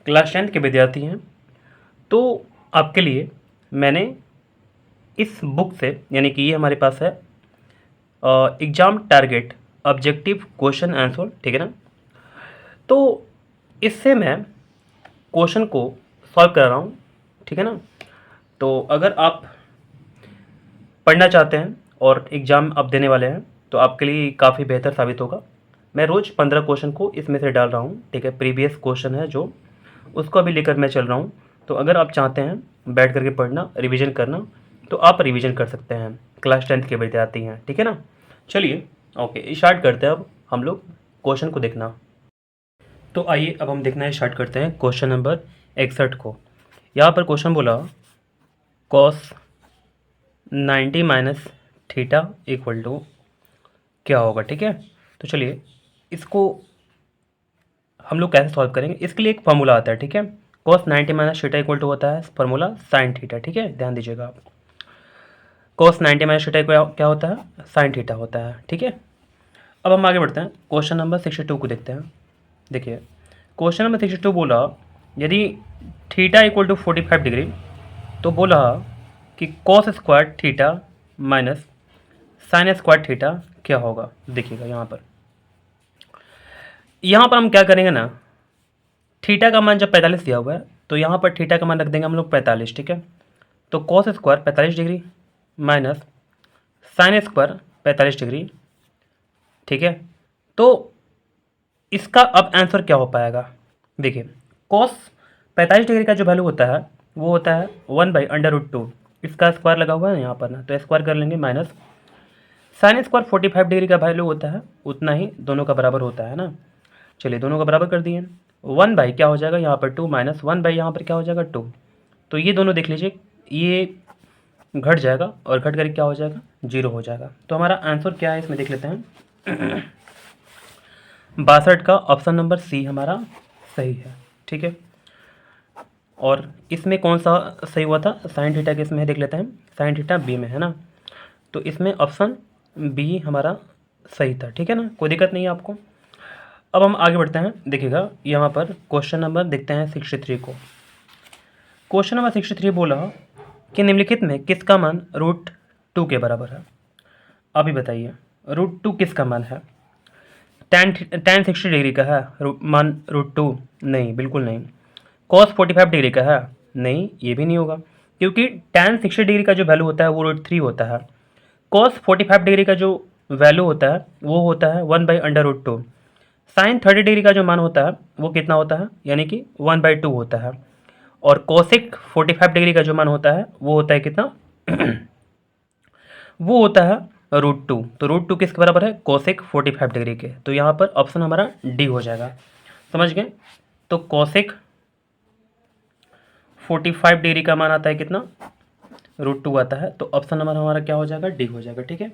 Class 10th के विद्यार्थी हैं तो आपके लिए मैंने इस बुक से, यानी कि ये हमारे पास है exam target objective question answer, ठीक है ना। तो इससे मैं क्वेश्चन को सॉल्व कर रहा हूँ, ठीक है ना। तो अगर आप पढ़ना चाहते हैं और एग्ज़ाम आप देने वाले हैं तो आपके लिए काफ़ी बेहतर साबित होगा। मैं रोज़ 15 क्वेश्चन को इसमें से डाल रहा हूँ, ठीक है। प्रीवियस क्वेश्चन है जो, उसको अभी लेकर मैं चल रहा हूँ। तो अगर आप चाहते हैं बैठ करके पढ़ना, रिवीजन करना, तो आप रिवीजन कर सकते हैं, क्लास 10th के विद्यार्थी हैं, ठीक है ना। चलिए ओके, स्टार्ट करते हैं अब हम लोग क्वेश्चन को देखना। तो आइए अब हम देखना स्टार्ट करते हैं क्वेश्चन नंबर 61 को। यहाँ पर क्वेश्चन बोला cos 90 minus theta equal to क्या होगा, ठीक है। तो चलिए इसको हम लोग कैसे सॉल्व करेंगे, इसके लिए एक फार्मूला आता है, ठीक है। Cos 90 minus theta equal to होता है फार्मूला साइन थीटा, ठीक है, ध्यान दीजिएगा आप। कॉस 90 माइनस थीटा क्या होता है, साइन थीटा होता है, ठीक है। अब हम आगे बढ़ते हैं, क्वेश्चन नंबर 62 को देखते हैं। देखिए क्वेश्चन नंबर 62 बोला यदि थीटा इक्वल टू 45 डिग्री, तो बोला कि cos square theta minus sign square theta क्या होगा। देखिएगा यहाँ पर हम क्या करेंगे ना, थीटा का मान जब 45 दिया हुआ है तो यहाँ पर थीटा का मान रख देंगे हम लोग 45, ठीक है। तो cos square 45 degree minus sine square 45 degree, ठीक है। तो इसका अब आंसर क्या हो पाएगा, देखिए कॉस 45 डिग्री का जो वैल्यू होता है वो होता है 1/√2, इसका स्क्वायर लगा हुआ है ना यहाँ पर ना, तो स्क्वायर कर लेंगे, माइनस साइन स्क्वायर 45 डिग्री का वैल्यू होता है उतना ही, दोनों का बराबर होता है ना। चलिए दोनों का बराबर कर दिए, 1 क्या हो जाएगा यहाँ पर 2 माइनस 1 यहाँ पर क्या हो जाएगा 2। तो ये दोनों देख लीजिए, ये घट जाएगा और घट कर क्या हो जाएगा, 0 हो जाएगा। तो हमारा आंसर क्या है इसमें देख लेते हैं। 62 का ऑप्शन नंबर सी हमारा सही है, ठीक है। और इसमें कौन सा सही हुआ था, साइन थीटा के इसमें देख लेते हैं, साइन थीटा बी में है ना, तो इसमें ऑप्शन बी हमारा सही था, ठीक है ना, कोई दिक्कत नहीं है आपको। अब हम आगे बढ़ते हैं, देखिएगा यहाँ पर क्वेश्चन नंबर देखते हैं 63 को। क्वेश्चन नंबर 63 बोला कि निम्नलिखित में किसका मान √2 के बराबर है। अभी बताइए √2 किसका मान है, tan 60 डिग्री का है मान √2, नहीं बिल्कुल नहीं। cos 45 डिग्री का है, नहीं ये भी नहीं होगा, क्योंकि tan 60 डिग्री का जो वैल्यू होता है वो √3 होता है। cos 45 डिग्री का जो वैल्यू होता है वो होता है 1/√2। साइन 30 डिग्री का जो मान होता है वो कितना होता है, यानी कि 1/2 होता है। और कोसिक 45 डिग्री का जो मान होता है वो होता है कितना, वो होता है √2। तो √2 किसके बराबर है, कोसिक 45 डिग्री के। तो यहाँ पर ऑप्शन हमारा डी हो जाएगा, समझ गए। तो कोसिक 45 डिग्री का मान आता है कितना, √2 आता है। तो ऑप्शन नंबर हमारा क्या हो जाएगा, डी हो जाएगा, ठीक है।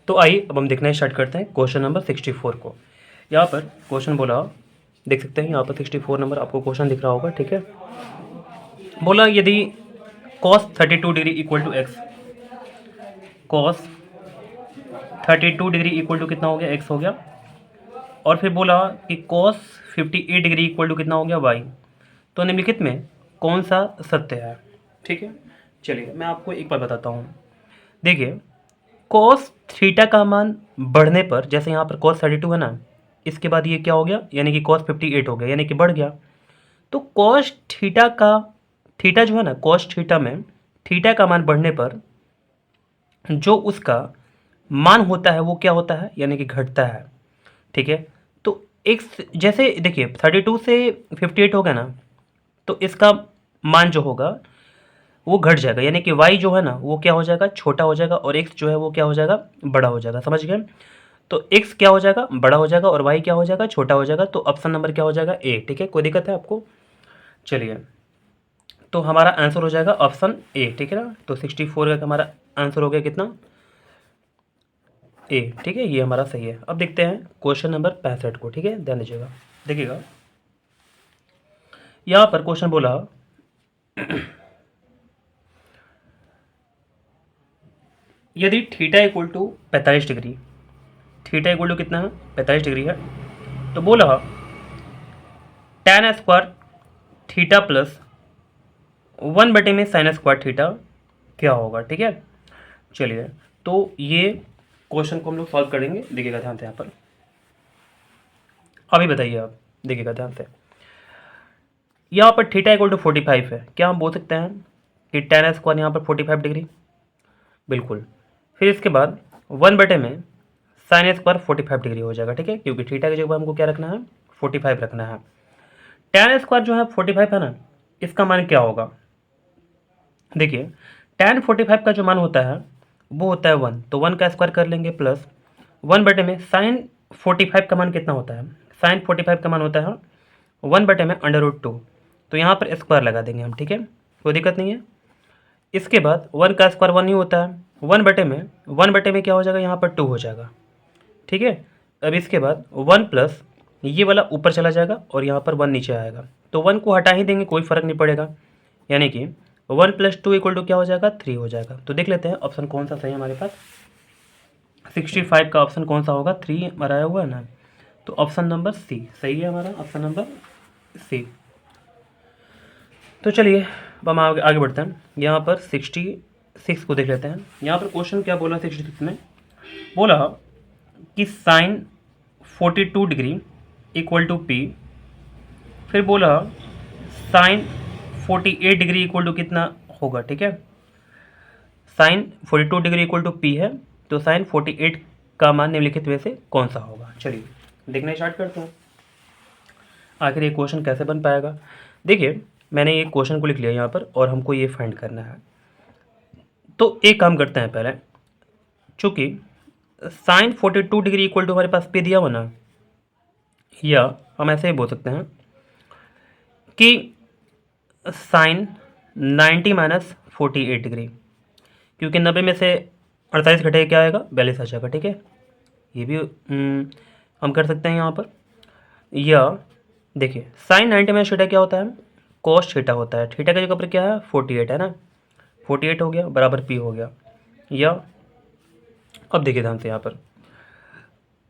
तो आइए अब हम देखना स्टार्ट करते हैं क्वेश्चन नंबर 64 को। यहाँ पर क्वेश्चन बोला, देख सकते हैं यहाँ पर 64 नंबर आपको क्वेश्चन दिख रहा होगा, ठीक है। बोला यदि cos 32 degree equal to x, cos 32 degree equal to कितना हो गया, एक्स हो गया। और फिर बोला कि cos 58 डिग्री इक्वल टू कितना हो गया, वाई। तो निम्नलिखित में कौन सा सत्य है, ठीक है। चलिए मैं आपको एक बार बताता हूँ, देखिए cos थीटा का मान बढ़ने पर, जैसे यहाँ पर cos 32 है ना, इसके बाद ये क्या हो गया, यानी कि cos 58 हो गया, यानी कि बढ़ गया। तो cos थीटा का, थीटा जो है ना, cos थीटा में थीटा का मान बढ़ने पर जो उसका मान होता है वो क्या होता है, यानी कि घटता है, ठीक है। तो एक्स जैसे देखिए 32 से 58 हो गया ना, तो इसका मान जो होगा वो घट जाएगा, यानी कि y जो है ना वो क्या हो जाएगा, छोटा हो जाएगा, और x जो है वो क्या हो जाएगा, बड़ा हो जाएगा, समझ गए। तो x क्या हो जाएगा, बड़ा हो जाएगा, और y क्या हो जाएगा, छोटा हो जाएगा। तो ऑप्शन नंबर क्या हो जाएगा, ए, ठीक है, कोई दिक्कत है आपको। चलिए तो हमारा आंसर हो जाएगा ऑप्शन ए, ठीक है ना। तो 64 का हमारा आंसर हो गया कितना, ए, ठीक है, ये हमारा सही है। अब देखते हैं क्वेश्चन नंबर 65 को, ठीक है, ध्यान दीजिएगा। देखिएगा यहाँ पर क्वेश्चन बोला यदि theta equal to 45 degree, theta equal to कितना है, 45 डिग्री है, तो बोला tan स्क्वायर थीटा प्लस 1 में साइन स्क्वायर थीटा क्या होगा, ठीक है। चलिए, तो ये क्वेश्चन को हम लोग सॉल्व करेंगे, देखिएगा ध्यान से यहाँ पर। अभी बताइए आप, देखिएगा ध्यान से। यहाँ पर थीटा इक्वल टू 45 है, क्या हम बोल सकते हैं कि tan स्क्वायर यहाँ पर 45 डिग्री, बिल्कुल। फिर इसके बाद 1 में साइन स्क्वायर 45 डिग्री हो जाएगा, ठीक है, क्योंकि थीटा की जगह पर हमको क्या रखना है, 45 रखना है। tan स्क्वायर जो है 45 है ना, इसका मान क्या होगा, देखिए tan 45 का जो मान होता है वो होता है 1, तो 1 का स्क्वायर कर लेंगे प्लस 1 में साइन 45 का मान कितना होता है, साइन 45 का मान होता है 1 में √2, तो यहाँ पर स्क्वायर लगा देंगे हम, ठीक है, कोई दिक्कत नहीं है। इसके बाद 1 का स्क्वायर 1 ही होता है, 1 में क्या हो जाएगा, यहाँ पर 2 हो जाएगा, ठीक है। अब इसके बाद 1 प्लस ये वाला ऊपर चला जाएगा और यहाँ पर 1 नीचे आएगा, तो 1 को हटा ही देंगे, कोई फ़र्क नहीं पड़ेगा, यानी कि 1 + 2 = क्या हो जाएगा, 3 हो जाएगा। तो देख लेते हैं ऑप्शन कौन सा सही है हमारे पास, 65 का ऑप्शन कौन सा होगा, 3 हमारा हुआ है ना, तो ऑप्शन नंबर सी सही है हमारा, ऑप्शन नंबर सी। तो चलिए अब हम आगे बढ़ते हैं। यहाँ पर 66 को देख लेते हैं। यहाँ पर क्वेश्चन क्या बोला, 66 में बोला कि साइन 42 डिग्री = P, फिर बोला साइन 48 डिग्री = कितना होगा, ठीक है। साइन 42 डिग्री = P है, तो साइन 48 का मान निम्नलिखित में से कौन सा होगा। चलिए देखना स्टार्ट करते हैं, आखिर ये क्वेश्चन कैसे बन पाएगा। देखिए मैंने ये क्वेश्चन को लिख लिया यहाँ पर और हमको ये फाइंड करना है। तो एक काम करते हैं पहले, चूँकि साइन 42 डिग्री = हमारे पास P दिया हुआ ना, या हम ऐसे ही बोल सकते हैं कि साइन 90 - 48 डिग्री, क्योंकि 90 में से 48 घटेगा क्या आएगा, 42 आ जाएगा, ठीक है। ये भी हम कर सकते हैं यहाँ पर। या देखिए साइन 90 में थीटा क्या होता है, कॉस थीटा होता है, थीटा की जगह पर क्या है, 48 है ना, 48 हो गया बराबर P हो गया। या अब देखिए ध्यान से, यहाँ पर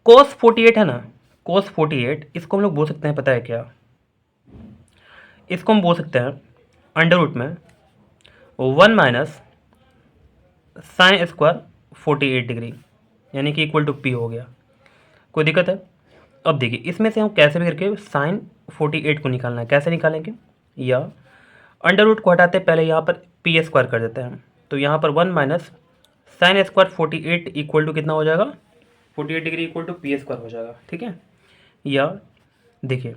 cos 48 है ना, cos 48 इसको हम लोग बोल सकते हैं, पता है क्या, इसको हम बोल सकते हैं √ में 1 - साइन स्क्वायर 48 डिग्री, यानी कि = P हो गया, कोई दिक्कत है। अब देखिए इसमें से हम कैसे भी करके साइन 48 को निकालना है, कैसे निकालेंगे, या √ को हटाते पहले यहाँ पर P स्क्वायर कर देते हैं, तो यहाँ पर 1 - साइन स्क्वायर 48 = कितना हो जाएगा, 48 डिग्री = P स्क्वायर हो जाएगा, ठीक है। या देखिए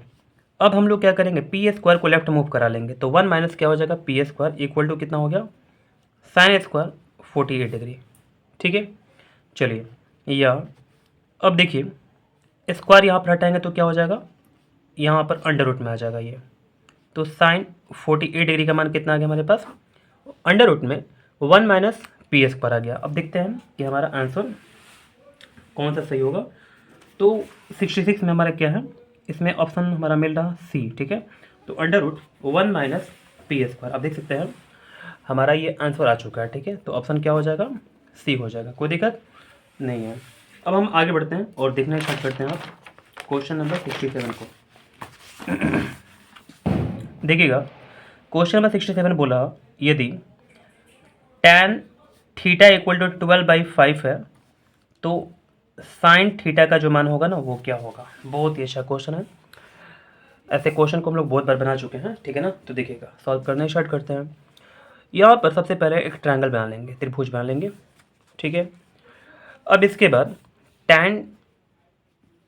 अब हम लोग क्या करेंगे, P स्क्वायर को लेफ्ट मूव करा लेंगे, तो 1 - क्या हो जाएगा, P स्क्वायर = कितना हो गया, साइन स्क्वायर 48 डिग्री, ठीक है। चलिए, या अब देखिए स्क्वायर यहाँ पर हटाएंगे तो क्या हो जाएगा, यहाँ पर √ में आ जाएगा ये, तो साइन 48 डिग्री का मान कितना आ गया हमारे पास, √ में 1 - P स्क्वायर आ गया। अब देखते हैं कि हमारा आंसर कौन सा सही होगा। तो 66 में हमारा क्या है, इसमें ऑप्शन हमारा मिल रहा सी, ठीक है। तो √1 - P स्क्वायर, अब देख सकते हैं हमारा ये आंसर आ चुका है, ठीक है। तो ऑप्शन क्या हो जाएगा, सी हो जाएगा, कोई दिक्कत नहीं है। अब हम आगे बढ़ते हैं और देखना स्टार्ट करते हैं आप क्वेश्चन नंबर 67 को। देखिएगा क्वेश्चन नंबर 67 बोला यदि tan थीटा = 12/5 है, तो साइन थीटा का जो मान होगा ना वो क्या होगा। बहुत ही अच्छा क्वेश्चन है, ऐसे क्वेश्चन को हम लोग बहुत बार बना चुके हैं, ठीक है ना। तो देखिएगा सॉल्व करना स्टार्ट करते हैं। यहाँ पर सबसे पहले एक ट्रायंगल बना लेंगे, त्रिभुज बना लेंगे, ठीक है। अब इसके बाद tan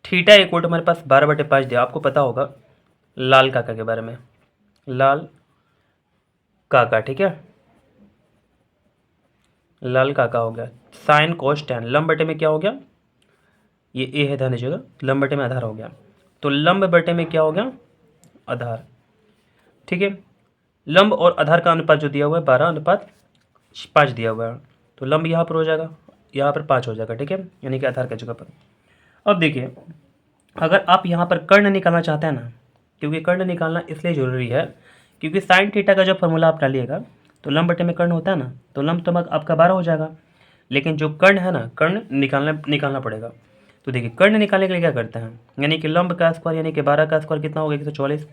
थीटा = हमारे पास 12/5 दिया, आपको पता होगा लाल काका के बारे में, लाल काका, ठीक है, लाल काका हो गया, साइन कोस tan, लंब बटे में क्या हो गया, ये ए है ध्यान दीजिएगा, लंब बटे में आधार हो गया, तो लंब बटे में क्या हो गया, आधार, ठीक है। लंब और आधार का अनुपात जो दिया हुआ है 12:5 दिया हुआ है, तो लंब यहाँ पर हो जाएगा, यहाँ पर 5 हो जाएगा, ठीक है, यानी कि आधार की जगह पर। अब देखिए अगर आप यहाँ पर कर्ण निकालना चाहते हैं ना, क्योंकि कर्ण निकालना इसलिए ज़रूरी है क्योंकि साइन थीटा का जब फॉर्मूला आप डालिएगा तो लंब बटे में कर्ण होता है ना, तो लंब तो आपका 12 हो जाएगा, लेकिन जो कर्ण है ना, कर्ण निकालना पड़ेगा। तो देखिए कर्ण निकालने के लिए क्या करते हैं, यानी कि लंब का स्क्वायर यानी कि 12 का स्क्वायर कितना होगा, 144,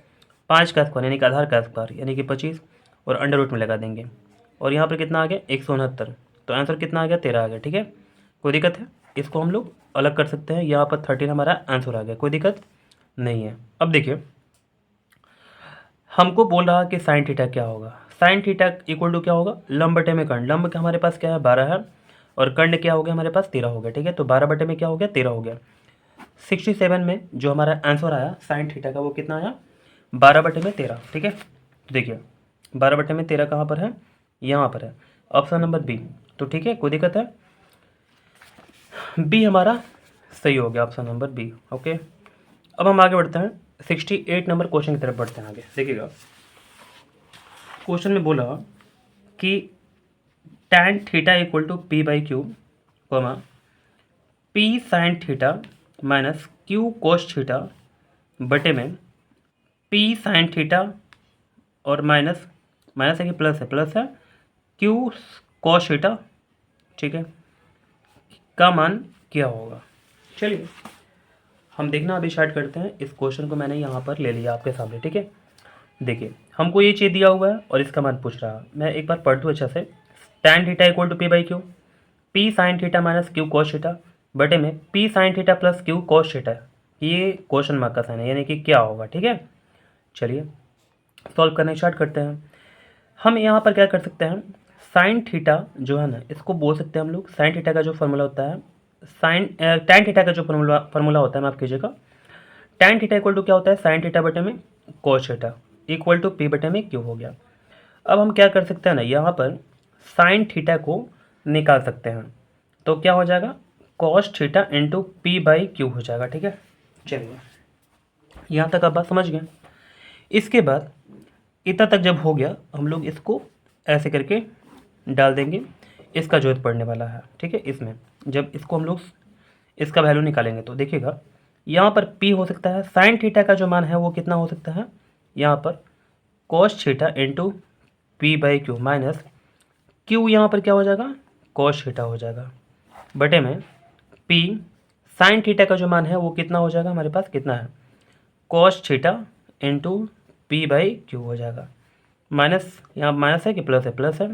5 का स्क्वायर यानी कि आधार का स्क्वायर यानी कि 25 और अंडर रूट में लगा देंगे। और यहाँ पर कितना आ गया 169, तो आंसर कितना आ गया 13 आ गया। ठीक है, कोई दिक्कत है? इसको हम लोग अलग कर सकते हैं। यहाँ पर 13 हमारा आंसर आ गया, कोई दिक्कत नहीं है। अब देखिए हमको बोल रहा कि साइन थीटा क्या होगा। साइन थीटा इक्वल टू क्या होगा, लंब बटे में कर्ण। लंब का हमारे पास क्या है 12 है और कर्ण क्या हो गया हमारे पास 13 हो गया। ठीक है, तो 12 बटे में क्या हो गया 13 हो गया। 67 में जो हमारा आंसर आया साइन थीटा का वो कितना आया 12 बटे में 13। ठीक है, तो देखिए 12 बटे में 13 कहाँ पर है, यहाँ पर है, ऑप्शन नंबर बी। तो ठीक है, कोई दिक्कत है? बी हमारा सही हो गया, ऑप्शन नंबर बी। ओके, अब हम आगे बढ़ते हैं 68 नंबर क्वेश्चन की तरफ बढ़ते हैं। आगे देखिएगा, क्वेश्चन में बोला कि tan theta equal to P by Q comma P sine theta minus Q cos theta बटे में पी साइन थीटा और माइनस माइनस है कि प्लस है क्यू कोस थीटा, ठीक है, का मान क्या होगा। चलिए हम देखना अभी स्टार्ट करते हैं। इस क्वेश्चन को मैंने यहाँ पर ले लिया आपके सामने। ठीक है, देखिए हमको ये चीज़ दिया हुआ है और इसका मान पूछ रहा है। मैं एक बार पढ़ दूँ अच्छा से। tan theta equal to P by Q P sine theta minus Q cos theta बटे में P sine theta plus Q cos theta. ये क्वेश्चन मार्क का साइन है यानी कि क्या होगा। ठीक है, चलिए सॉल्व करना स्टार्ट करते हैं। हम यहाँ पर क्या कर सकते हैं, साइन थीटा जो है ना इसको बोल सकते हैं हम लोग, साइन थीटा का जो फॉर्मूला होता है tan थीटा का जो फॉर्मूला होता है, माफ कीजिएगा, tan थीटा इक्वल टू क्या होता है साइन थीटा बटे में cos theta equal to P बटे में क्यू हो गया। अब हम क्या कर सकते हैं ना, यहाँ पर साइन थीटा को निकाल सकते हैं, तो क्या हो जाएगा cos theta into P by Q हो जाएगा। ठीक है, चलिए यहाँ तक आप बात समझ गए। इसके बाद इतना तक जब हो गया हम लोग इसको ऐसे करके डाल देंगे, इसका जो पढ़ने वाला है। ठीक है, इसमें जब इसको हम लोग इसका वैल्यू निकालेंगे तो देखिएगा यहाँ पर p हो सकता है, साइन थीटा का जो मान है वो कितना हो सकता है यहाँ पर cos theta into P by Q minus Q यहाँ पर क्या हो जाएगा कॉस थीटा हो जाएगा बटे में p साइन थीटा का जो मान है वो कितना हो जाएगा हमारे पास कितना है cos theta into P by Q हो जाएगा। माइनस यहाँ माइनस है कि प्लस है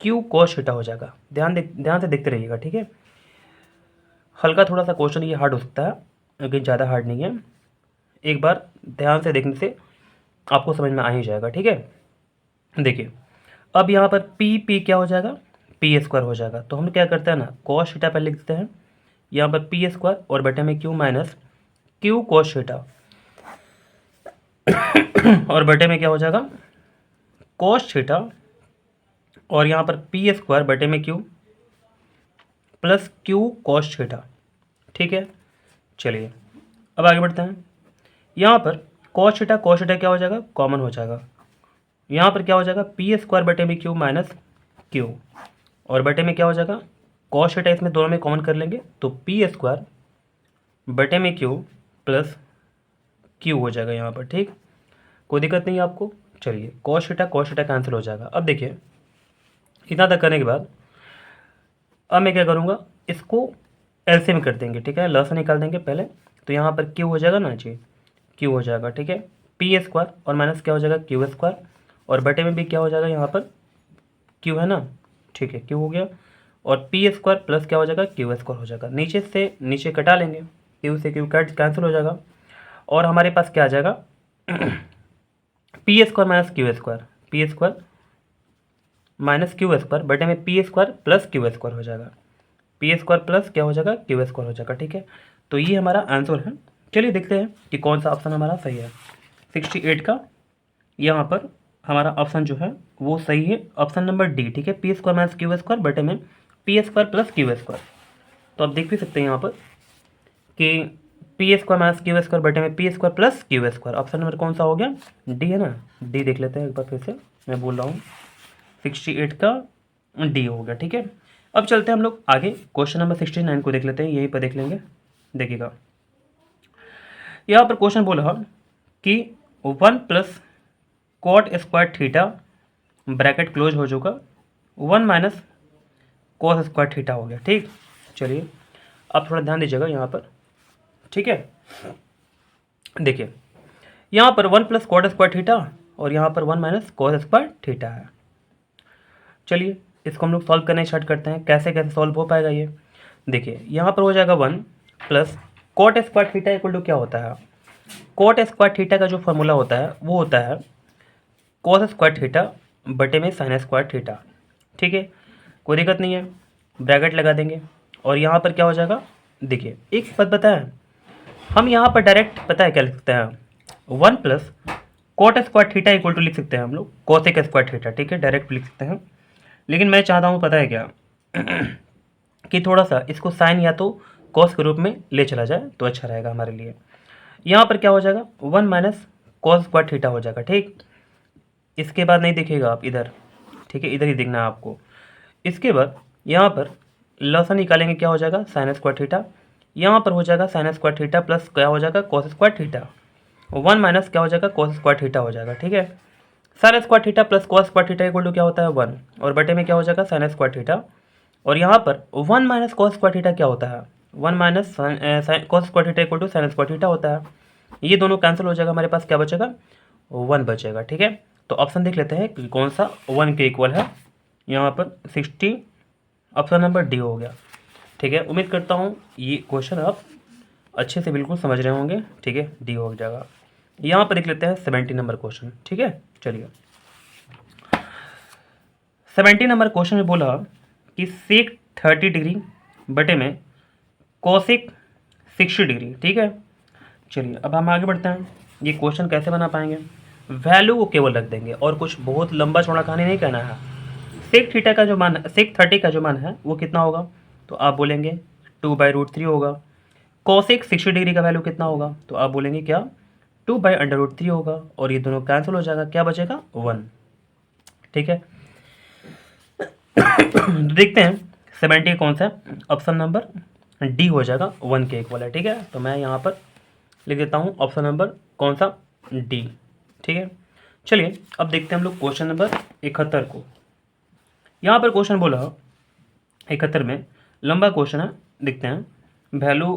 क्यू कॉस थीटा हो जाएगा। ध्यान से देखते रहिएगा। ठीक है, हल्का थोड़ा सा क्वेश्चन ये हार्ड हो सकता है लेकिन ज़्यादा हार्ड नहीं है। एक बार ध्यान से देखने से आपको समझ में आ ही जाएगा। ठीक है, देखिए अब यहाँ पर पी क्या हो जाएगा पी स्क्वायर हो जाएगा। तो हम क्या करते हैं ना कॉस थीटा पर लिख देते हैं यहाँ पर पी स्क्वायर और बटे में Q minus Q cos theta और बटे में क्या हो जाएगा कॉस थीटा और यहाँ पर पी स्क्वायर बटे में Q plus Q cos theta. ठीक है, चलिए अब आगे बढ़ते हैं। यहाँ पर कॉस थीटा क्या हो जाएगा कॉमन हो जाएगा। यहाँ पर क्या हो जाएगा पी स्क्वायर बटे में क्यू माइनस क्यू और बटे में क्या हो जाएगा कॉस थीटा, इसमें दोनों में कॉमन कर लेंगे तो पी स्क्वायर बटे में क्यू प्लस क्यू हो जाएगा यहाँ पर। ठीक, कोई दिक्कत नहीं है आपको। चलिए कॉस थीटा कैंसिल हो जाएगा। अब देखिए इतना तक करने के बाद अब मैं क्या करूँगा इसको एलसीएम कर देंगे। ठीक है, लस निकाल देंगे पहले, तो यहाँ पर क्यू हो जाएगा ना जी क्यू हो जाएगा। ठीक है, पी स्क्वायर और माइनस क्या हो जाएगा क्यू स्क्वायर और बटे में भी क्या हो जाएगा यहाँ पर क्यू है ना। ठीक है, क्यू हो गया और पी स्क्वायर प्लस क्या हो जाएगा क्यू स्क्वायर हो जाएगा। नीचे से नीचे कटा लेंगे, क्यू से क्यू कैंसिल हो जाएगा और हमारे पास क्या आ जाएगा P square minus Q square, P square minus Q square बटे में P square plus Q square हो जाएगा, पी स्क्वायर प्लस क्या हो जाएगा क्यू स्क्वायर हो जाएगा। ठीक है, तो ये हमारा आंसर है। चलिए देखते हैं कि कौन सा ऑप्शन हमारा सही है। 68 का यहाँ पर हमारा ऑप्शन जो है वो सही है, ऑप्शन नंबर डी। ठीक है, P square minus Q square बटे में P square plus Q square. तो आप देख भी सकते हैं यहाँ पर कि P square minus Q square बटे में P square plus Q square. Option number कौन सा हो गया डी है ना। डी देख लेते हैं एक बार फिर से, मैं बोल रहा हूँ 68 का डी हो गया। ठीक है, अब चलते हैं हम लोग आगे क्वेश्चन नंबर 69 को देख लेते हैं, यहीं पर देख लेंगे। देखिएगा यहाँ पर क्वेश्चन बोला कि 1 plus cot square theta bracket close हो जाएगा 1 माइनस कॉस स्क्वायर थीटा हो गया। ठीक, चलिए आप थोड़ा ध्यान दीजिएगा यहाँ पर। ठीक है, देखिए यहाँ पर 1 प्लस कॉट स्क्वायर थीटा और यहाँ पर 1 माइनस कॉस स्क्वायर थीटा है। चलिए इसको हम लोग सॉल्व करना स्टार्ट करते हैं। कैसे कैसे सॉल्व हो पाएगा ये देखिए, यहाँ पर हो जाएगा 1 plus cot square theta equal to क्या होता है, कॉट स्क्वायर थीटा का जो फॉर्मूला होता है वो होता है कॉस स्क्वायर थीटा बटे में साइन स्क्वायर थीटा। ठीक है, कोई दिक्कत नहीं है, ब्रैकेट लगा देंगे और यहाँ पर क्या हो जाएगा, देखिए एक बात बताएं, हम यहाँ पर डायरेक्ट पता है क्या लिख सकते हैं, 1 plus cot square theta equal to लिख सकते हैं हम लोग कॉसेक स्क्वायर थीटा। ठीक है, डायरेक्ट लिख सकते हैं, लेकिन मैं चाहता हूँ पता है क्या कि थोड़ा सा इसको साइन या तो कॉस के रूप में ले चला जाए तो अच्छा रहेगा हमारे लिए। यहाँ पर क्या हो जाएगा, 1 माइनस कॉस स्क्वायर थीटा हो जाएगा। ठीक, इसके बाद नहीं दिखेगा आप इधर, ठीक है, इधर ही दिखना है आपको। इसके बाद यहाँ पर लसन निकालेंगे, क्या हो जाएगा, साइन स्क्वायर थीटा। यहाँ पर हो जाएगा साइन स्क्वायर थीटा प्लस क्या हो जाएगा, कॉस स्क्वायर थीटा। 1 माइनस क्या हो जाएगा, कॉस स्क्वायर थीटा हो जाएगा। ठीक है, sine square theta plus cos square theta equal to क्या होता है 1 और बटे में क्या हो जाएगा साइन स्क्वायर थीटा। और यहाँ पर 1 माइनस कॉस स्क्वायर थीटा क्या होता है, 1 minus cos square theta equal to sine square theta होता है। ये दोनों कैंसिल हो जाएगा, हमारे पास क्या बचेगा, 1 बचेगा। ठीक है, तो ऑप्शन देख लेते हैं कि कौन सा 1 के इक्वल है। यहाँ पर 60, ऑप्शन नंबर डी हो गया। ठीक है, उम्मीद करता हूँ ये क्वेश्चन आप अच्छे से बिल्कुल समझ रहे होंगे। ठीक है, डी हो जाएगा। यहाँ पर देख लेते हैं 70 नंबर क्वेश्चन। ठीक है, चलिए 70 नंबर क्वेश्चन में बोला कि सेक 30 डिग्री बटे में कोसिक 60 डिग्री। ठीक है, चलिए अब हम आगे बढ़ते हैं। ये क्वेश्चन कैसे बना पाएंगे, वैल्यू को केवल रख देंगे और कुछ बहुत लंबा चौड़ा कहानी नहीं कहना है। सेक थीटा का जो मान है, सेक 30 का जो मान है वो कितना होगा, तो आप बोलेंगे 2/√3 होगा। कोसेक 60 डिग्री का वैल्यू कितना होगा, तो आप बोलेंगे क्या, 2/√3 होगा। और ये दोनों कैंसिल हो जाएगा, क्या बचेगा, 1। ठीक है, तो देखते हैं 70 कौन सा है, ऑप्शन नंबर डी हो जाएगा, 1 के इक्वल है। ठीक है, तो मैं यहाँ पर लिख देता हूँ ऑप्शन नंबर कौन सा, डी। ठीक है, चलिए अब देखते हैं हम लोग क्वेश्चन नंबर 71 को। यहाँ पर क्वेश्चन बोला 71 में, लंबा क्वेश्चन है, देखते हैं वैल्यू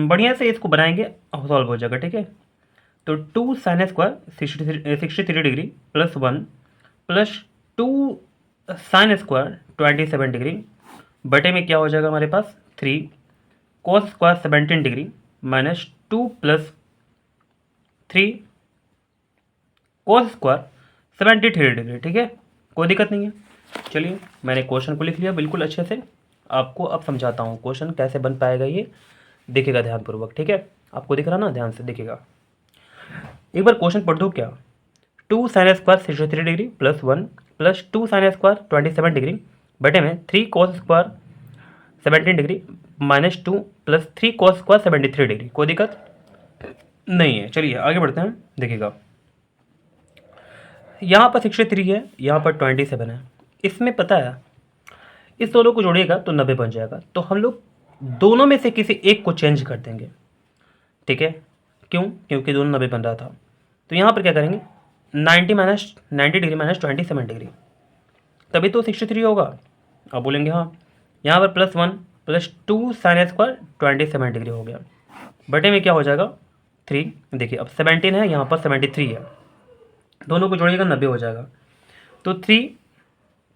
बढ़िया से इसको बनाएंगे, सॉल्व हो जाएगा। ठीक है, तो 2 sine square 63 degree plus 1 plus 2 sine square 27 degree बटे में क्या हो जाएगा हमारे पास 3 cos square 17 degree minus 2 plus 3 cos square 73 degree. ठीक है, कोई दिक्कत नहीं है। चलिए मैंने क्वेश्चन को लिख लिया बिल्कुल अच्छे से, आपको अब समझाता हूँ क्वेश्चन कैसे बन पाएगा, ये देखिएगा ध्यानपूर्वक। ठीक है, आपको दिख रहा ना, ध्यान से देखिएगा। एक बार क्वेश्चन पढ़ दो, क्या, 2 sine square 63 degree plus 1 plus 2 sine square 27 degree बटे में 3 cos square 17 degree minus 2 plus 3 cos square 73 degree. कोई दिक्कत नहीं है। चलिए आगे बढ़ते हैं, देखिएगा यहाँ पर 63 है, यहाँ पर 27 है। इसमें पता है इस दोनों को जोड़िएगा तो 90 बन जाएगा, तो हम लोग दोनों में से किसी एक को चेंज कर देंगे। ठीक है, क्यों, क्योंकि दोनों 90 बन रहा था। तो यहाँ पर क्या करेंगे, 90 डिग्री माइनस 27 डिग्री, तभी तो 63 होगा। आप बोलेंगे हाँ, यहाँ पर plus 1 plus 2 sine square 27 degree हो गया, बटे में क्या हो जाएगा 3। देखिए अब 17 है, यहाँ पर 73 है, दोनों को जोड़िएगा 90 हो जाएगा। तो 3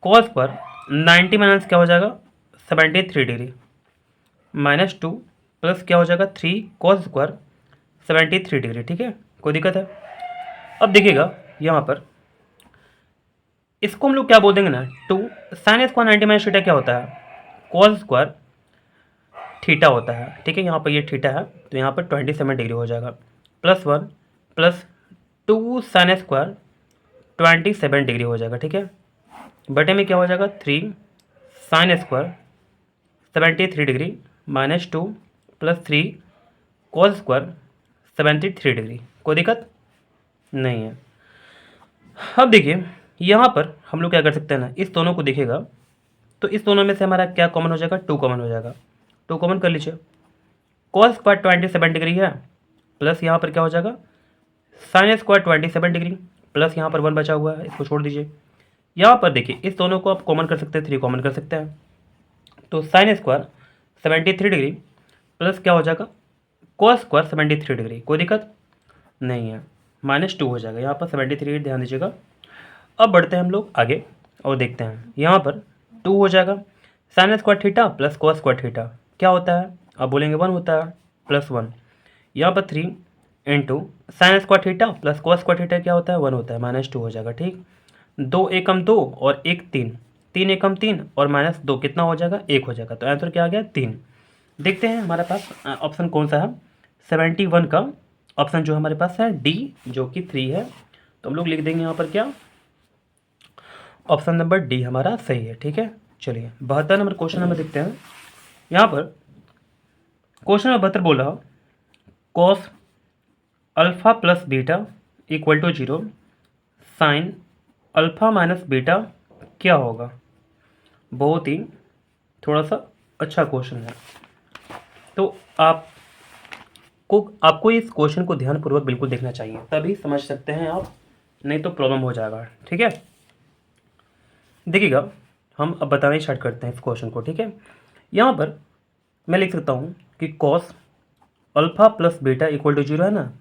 कॉस पर 90 माइनस क्या हो जाएगा 73 डिग्री माइनस 2 प्लस क्या हो जाएगा 3 कॉस स्क्वायर 73 डिग्री। ठीक है, कोई दिक्कत है। अब देखिएगा यहाँ पर इसको हम लोग क्या बोल देंगे ना, 2 साइन स्क्वायर 90 माइनस थीटा क्या होता है, कॉस स्क्वायर थीटा होता है। ठीक है, यहाँ पर ये थीटा है तो यहाँ पर 27 डिग्री हो जाएगा, plus 1 plus 2 sine square 27 degree हो जाएगा। ठीक है, बटे में क्या हो जाएगा 3 sine square 73 degree minus 2 plus 3 cos square 73 degree. कोई दिक्कत नहीं है। अब देखिए यहाँ पर हम लोग क्या कर सकते हैं ना, इस दोनों को देखिएगा तो इस दोनों में से हमारा क्या कॉमन हो जाएगा, 2 कॉमन हो जाएगा। 2 कॉमन कर लीजिए, कॉस स्क्वायर 27 डिग्री है प्लस यहाँ पर क्या हो जाएगा साइन स्क्वायर 27 डिग्री प्लस यहाँ पर 1 बचा हुआ है, इसको छोड़ दीजिए। यहाँ पर देखिए इस दोनों को आप कॉमन कर सकते हैं, 3 कॉमन कर सकते हैं। तो साइन स्क्वायर 73 डिग्री प्लस क्या हो जाएगा कॉस स्क्वायर 73 डिग्री। कोई दिक्कत नहीं है। -2 हो जाएगा। यहाँ पर 73 ध्यान दीजिएगा। अब बढ़ते हैं हम लोग आगे और देखते हैं। यहाँ पर 2 हो जाएगा, sign square theta plus cos square theta क्या होता है? अब बोलेंगे 1 होता है, +1। यहाँ पर 3 into sine square theta plus cos square theta क्या होता है? 1 होता है, -2 हो जाएगा। ठीक, 2 एकम 2 और 1 3, 3 एकम 3 और -2 कितना हो जाएगा? 1 हो जाएगा। तो आंसर क्या आ गया? 3। देखते हैं हमारे पास ऑप्शन कौन सा है। 71 का ऑप्शन जो हमारे पास है डी, जो कि 3 है। तो हम लोग लिख देंगे यहाँ पर क्या? ऑप्शन नंबर डी हमारा सही है। ठीक है, चलिए 72 नंबर क्वेश्चन नंबर देखते हैं। यहाँ पर क्वेश्चन नंबर 72 बोला cos alpha plus beta equal to 0, sine alpha minus beta क्या होगा? बहुत ही थोड़ा सा अच्छा क्वेश्चन है। तो आपको इस क्वेश्चन को ध्यानपूर्वक बिल्कुल देखना चाहिए, तभी समझ सकते हैं आप, नहीं तो प्रॉब्लम हो जाएगा। ठीक है, देखिएगा, हम अब बताना स्टार्ट करते हैं इस क्वेश्चन को। ठीक है, यहाँ पर मैं लिख सकता हूँ कि cos alpha plus beta equal to 0 है ना,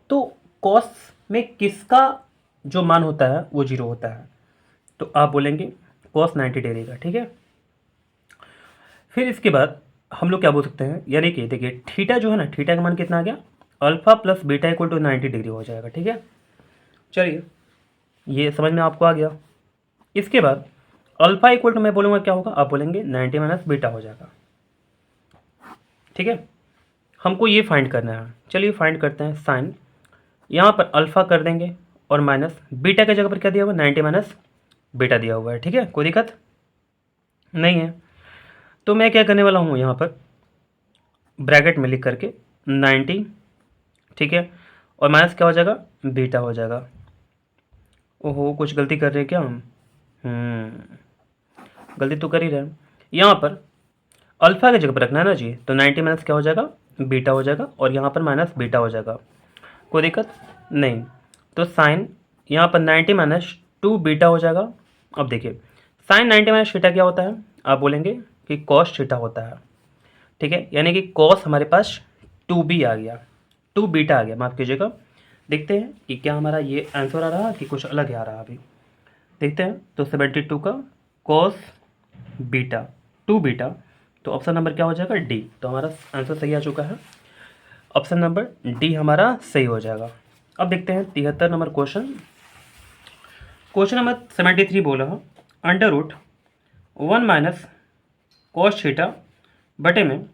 तो कॉस में किसका जो मान होता है वो 0 होता है। तो आप बोलेंगे कॉस 90 डिग्री का। ठीक है, फिर इसके बाद हम लोग क्या बोल सकते हैं, यानी कि देखिए थीटा जो है ना, थीटा का मान कितना आ गया? Alpha plus beta equal to 90 degree हो जाएगा। ठीक है, चलिए ये समझ में आपको आ गया। इसके बाद अल्फा इक्वल टू मैं बोलूँगा क्या होगा? आप बोलेंगे 90 माइनस बीटा हो जाएगा। ठीक है, हमको ये फाइंड करना है। चलिए फाइंड करते हैं। साइन यहाँ पर अल्फा कर देंगे और माइनस बीटा की जगह पर क्या दिया हुआ? 90 माइनस बीटा दिया हुआ है। ठीक है, कोई दिक्कत नहीं है। तो मैं क्या करने वाला हूँ, यहाँ पर ब्रैकेट में लिख करके 90, ठीक है, और माइनस क्या हो जाएगा? बीटा हो जाएगा। ओहो, कुछ गलती कर रहे हैं क्या हम? गलती तो कर ही रहे हैं। यहाँ पर अल्फा की जगह पर रखना है ना जी, तो 90 माइनस क्या हो जाएगा? बीटा हो जाएगा, और यहाँ पर माइनस बीटा हो जाएगा। कोई दिक्कत नहीं। तो साइन यहाँ पर 90 माइनस 2 बीटा हो जाएगा। अब देखिए साइन 90 माइनस थीटा क्या होता है? आप बोलेंगे कि कॉस थीटा होता है। ठीक है, यानी कि कॉस हमारे पास 2b आ गया, 2 बीटा आ गया, माफ़ कीजिएगा। देखते हैं कि क्या हमारा ये आंसर आ रहा है कि कुछ अलग आ रहा है। अभी देखते हैं। तो 72 का कॉस बीटा 2 बीटा, तो ऑप्शन नंबर क्या हो जाएगा? डी। तो हमारा आंसर सही आ चुका है, ऑप्शन नंबर डी हमारा सही हो जाएगा। अब देखते हैं 73 नंबर क्वेश्चन। क्वेश्चन नंबर 73 बोला under root 1 minus cos theta बटे में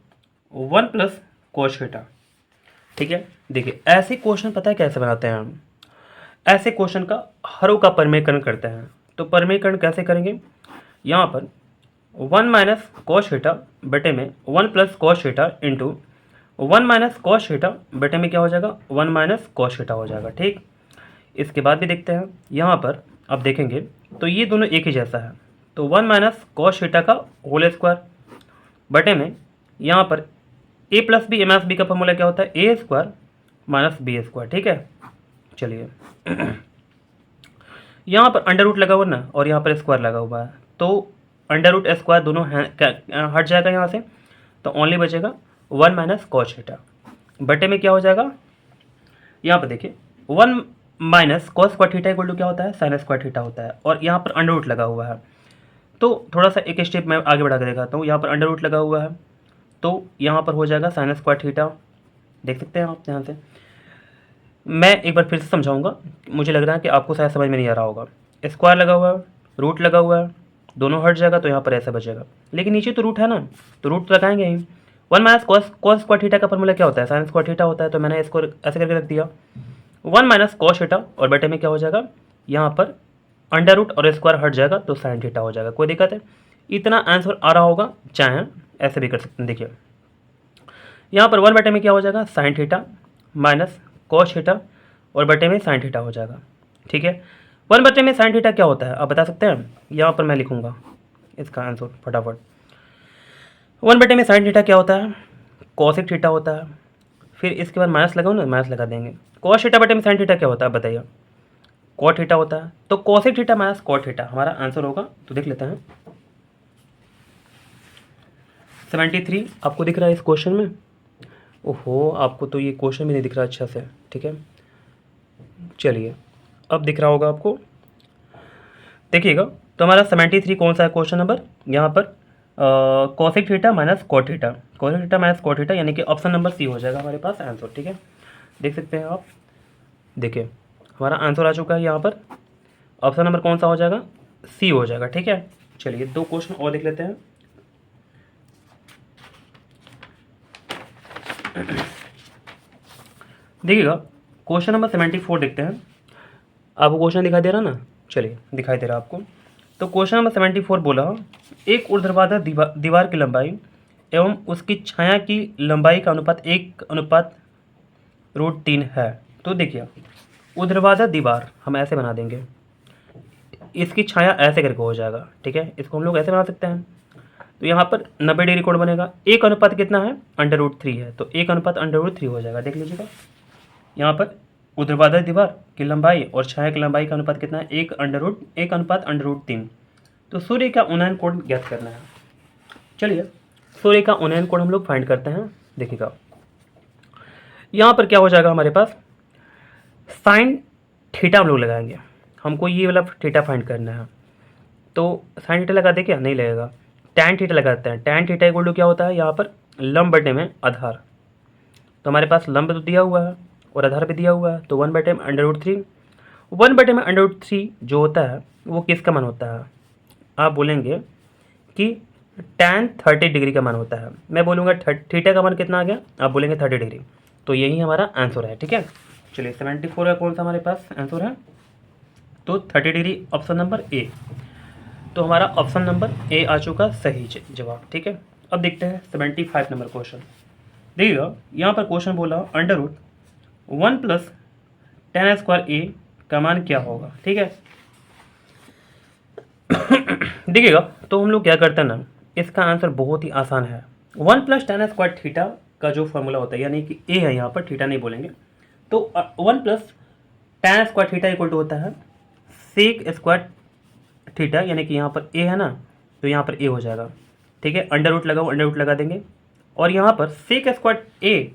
1 प्लस कॉस थीटा। ठीक है, देखिए ऐसे क्वेश्चन पता है कैसे बनाते हैं हम? ऐसे क्वेश्चन का हरों का परिमेयकरण करते हैं। तो परिमेयकरण कैसे करेंगे? यहाँ पर 1 माइनस कॉस थीटा बटे में 1 plus cos theta into 1 minus cos theta बटे में क्या हो जाएगा? 1 माइनस कॉस थीटा हो जाएगा। ठीक, इसके बाद भी देखते हैं। यहाँ पर अब देखेंगे तो ये दोनों एक ही जैसा है, तो 1 माइनस कॉस थीटा का होल स्क्वायर बटे में यहाँ पर ए प्लस बी, ए माइनस बी का फॉर्मूला क्या होता है? ए स्क्वायर माइनस बी स्क्वायर। ठीक है, चलिए यहाँ पर अंडर रूट लगा हुआ ना, और यहाँ पर स्क्वायर लगा हुआ है, तो अंडर रूट स्क्वायर दोनों हट जाएगा यहाँ से, तो ओनली बचेगा 1 माइनस कॉस थीटा बटे में क्या हो जाएगा? यहाँ पर देखिए 1 minus cos square theta equal to क्या होता है? साइन स्क्वायर थीटा होता है, और यहाँ पर अंडर रूट लगा हुआ है। तो थोड़ा सा एक स्टेप मैं आगे बढ़ा कर दिखाता हूँ। यहाँ पर अंडर रूट लगा हुआ है, तो यहाँ पर हो जाएगा साइन स्क्वायर थीटा। देख सकते हैं आप ध्यान से। मैं एक बार फिर से समझाऊंगा, मुझे लग रहा है कि आपको शायद समझ में नहीं आ रहा होगा। स्क्वायर लगा हुआ है, रूट लगा हुआ है, दोनों हट जाएगा, तो यहाँ पर ऐसा बचेगा, लेकिन नीचे तो रूट है ना, तो रूट तो लगाएंगे ही। 1 माइनस कॉस स्क्वायर थीटा का फॉर्मूला क्या होता है? साइन स्क्वायर थीटा होता है, तो मैंने इसको ऐसे करके रख दिया 1 माइनस कॉस थीटा, और बटे में क्या हो जाएगा? यहाँ पर अंडर रूट और स्क्वायर हट जाएगा, तो साइन थीटा हो जाएगा। कोई दिक्कत है? इतना आंसर आ रहा होगा, चाहे ऐसे भी कर सकते हैं। देखिए यहाँ पर 1 बटे में क्या हो जाएगा? Sign theta minus cos theta, और बटे में साइन थीटा हो जाएगा। ठीक है, 1 बटे में साइन थीटा क्या होता है आप बता सकते हैं? यहाँ पर मैं लिखूँगा इसका आंसर फटाफट। 1 बटे में साइन थीटा क्या होता है? कॉसिक थीटा होता है। फिर इसके बाद माइनस लगाओ ना, माइनस लगा देंगे। कॉस थीटा बटे में साइन थीटा क्या होता है बताइए? कॉट थीटा होता है। तो cosec theta minus cot theta हमारा आंसर होगा। तो देख लेते हैं 73 आपको दिख रहा है इस क्वेश्चन में? ओहो, आपको तो ये क्वेश्चन भी नहीं दिख रहा अच्छा से। ठीक है, चलिए अब दिख रहा होगा आपको, देखिएगा। तो हमारा 73 कौन सा है क्वेश्चन नंबर, यहाँ पर cosec theta minus cot theta, cosec theta minus cot theta, यानी कि ऑप्शन नंबर सी हो जाएगा हमारे पास आंसर। ठीक है, देख सकते हैं आप, देखिए हमारा आंसर आ चुका है यहाँ पर। ऑप्शन नंबर कौन सा हो जाएगा, सी हो जाएगा। ठीक है, चलिए 2 क्वेश्चन और देख लेते हैं। देखिएगा क्वेश्चन नंबर 74 देखते हैं। आपको क्वेश्चन दिखाई दे रहा ना, चलिए दिखाई दे रहा आपको। तो क्वेश्चन नंबर 74 बोला, एक ऊर्ध्वाधर दीवार की लंबाई एवं उसकी छाया की लंबाई का अनुपात 1/√3 है। तो देखिए ऊर्ध्वाधर दीवार हम ऐसे बना देंगे, इसकी छाया ऐसे करके हो जाएगा। ठीक है, इसको हम लोग ऐसे बना सकते हैं। तो यहाँ पर 90 डिग्री कोण बनेगा, एक अनुपात कितना है, √3 है, तो 1/√3 हो जाएगा। देख लीजिएगा यहाँ पर ऊर्ध्वाधर दीवार की लंबाई और छाया की लंबाई का अनुपात कितना है, 1/√3। तो सूर्य का उन्नयन कोण ज्ञात करना है। चलिए सूर्य का उन्नयन कोण हम लोग फाइंड करते हैं। देखिएगा यहाँ पर क्या हो जाएगा हमारे पास, साइन थीटा हम लोग लगाएंगे, हमको ये वाला थीटा फाइंड करना है। तो साइन थीटा लगा दे क्या, नहीं लगेगा, टैन थीटा लगाते हैं। टैन थीटा इक्वल टू क्या होता है, यहाँ पर लंब बटे में आधार। तो हमारे पास लंब तो दिया हुआ है और आधार भी दिया हुआ है, तो 1/√3, 1/√3 जो होता है वो किसका मान होता है, आप बोलेंगे कि tan 30 डिग्री का मान होता है। मैं बोलूँगा थीटा का मान कितना आ गया, आप बोलेंगे 30 डिग्री। तो यही हमारा आंसर है। ठीक है, चलिए 74 का कौन सा हमारे पास आंसर है, तो 30 डिग्री ऑप्शन नंबर ए। तो हमारा ऑप्शन नंबर ए आ चुका सही जवाब। ठीक है, अब देखते हैं 75 नंबर क्वेश्चन। देखिएगा यहाँ पर क्वेश्चन बोला √1 + tan² a का मान क्या होगा। ठीक है देखिएगा, तो हम लोग क्या करते हैं ना, इसका आंसर बहुत ही आसान है। 1 + tan² थीटा का जो फॉर्मूला होता है, यानी कि ए है, यहाँ पर थीटा नहीं बोलेंगे, तो 1 + tan² थीटा इक्वल टू होता है sec² थीटा, यानी कि यहाँ पर ए है ना, तो यहाँ पर ए हो जाएगा। ठीक है, अंडर रूट लगा देंगे, और यहाँ पर sec² a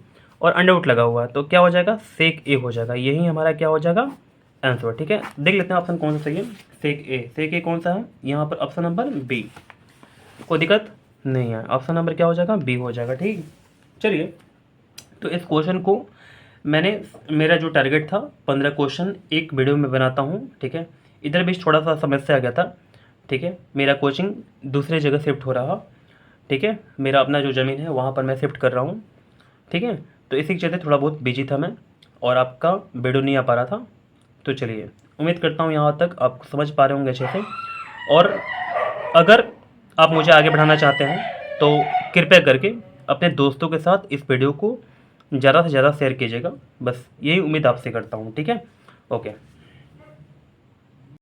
और अंडर रूट लगा हुआ है, तो क्या हो जाएगा, sec a हो जाएगा। यही हमारा क्या हो जाएगा आंसर। ठीक है, देख लेते हैं ऑप्शन कौन सा सही है, sec a कौन सा है, यहाँ पर ऑप्शन नंबर बी। कोई दिक्कत नहीं है, ऑप्शन नंबर क्या हो जाएगा, बी हो जाएगा। ठीक, चलिए तो इस क्वेश्चन को मेरा जो टारगेट था 15 क्वेश्चन एक वीडियो में बनाता हूँ। ठीक है, इधर भी थोड़ा सा समस्या आ गया था। ठीक है, मेरा कोचिंग दूसरे जगह शिफ्ट हो रहा। ठीक है, मेरा अपना जो ज़मीन है वहाँ पर मैं शिफ्ट कर रहा हूँ। ठीक है, तो इसी के चलते थोड़ा बहुत बिजी था मैं, और आपका वीडियो नहीं आ पा रहा था। तो चलिए उम्मीद करता हूँ यहाँ तक आप समझ पा रहे होंगे अच्छे से, और अगर आप मुझे आगे बढ़ाना चाहते हैं तो कृपया करके अपने दोस्तों के साथ इस वीडियो को ज़्यादा से ज़्यादा शेयर कीजिएगा। बस यही उम्मीद आपसे करता हूँ। ठीक है, ओके।